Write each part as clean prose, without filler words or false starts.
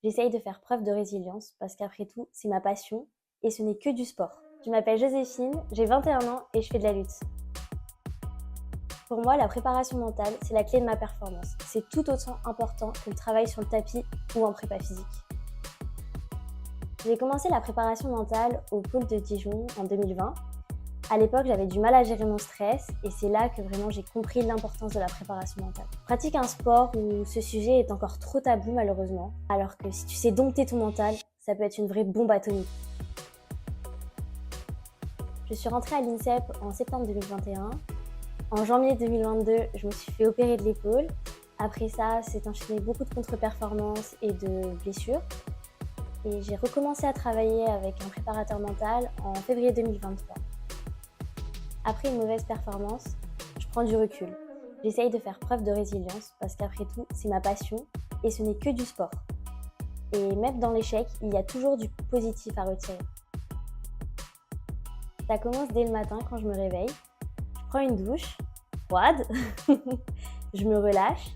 J'essaye de faire preuve de résilience parce qu'après tout, c'est ma passion et ce n'est que du sport. Je m'appelle Joséphine, j'ai 21 ans et je fais de la lutte. Pour moi, la préparation mentale, c'est la clé de ma performance. C'est tout autant important que le travail sur le tapis ou en prépa physique. J'ai commencé la préparation mentale au pôle de Dijon en 2020. À l'époque, j'avais du mal à gérer mon stress et c'est là que vraiment j'ai compris l'importance de la préparation mentale. Je pratique un sport où ce sujet est encore trop tabou malheureusement, alors que si tu sais dompter ton mental, ça peut être une vraie bombe atomique. Je suis rentrée à l'INSEP en septembre 2021. En janvier 2022, je me suis fait opérer de l'épaule. Après ça, c'est enchaîné beaucoup de contre-performances et de blessures. Et j'ai recommencé à travailler avec un préparateur mental en février 2023. Après une mauvaise performance, je prends du recul. J'essaye de faire preuve de résilience parce qu'après tout, c'est ma passion et ce n'est que du sport. Et même dans l'échec, il y a toujours du positif à retirer. Ça commence dès le matin quand je me réveille. Je prends une douche froide, je me relâche.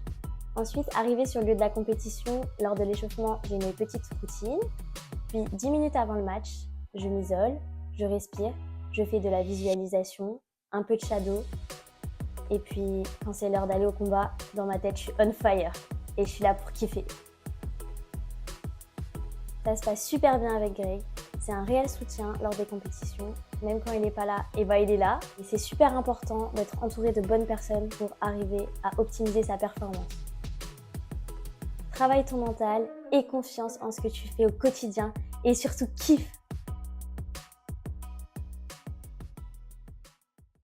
Ensuite, arrivé sur le lieu de la compétition, lors de l'échauffement, j'ai mes petites routines. Puis 10 minutes avant le match, je m'isole, je respire, je fais de la visualisation, un peu de shadow. Et puis, quand c'est l'heure d'aller au combat, dans ma tête, je suis on fire. Et je suis là pour kiffer. Ça se passe super bien avec Greg. C'est un réel soutien lors des compétitions. Même quand il n'est pas là, il est là. Et c'est super important d'être entouré de bonnes personnes pour arriver à optimiser sa performance. Travaille ton mental, aie confiance en ce que tu fais au quotidien et surtout kiffe.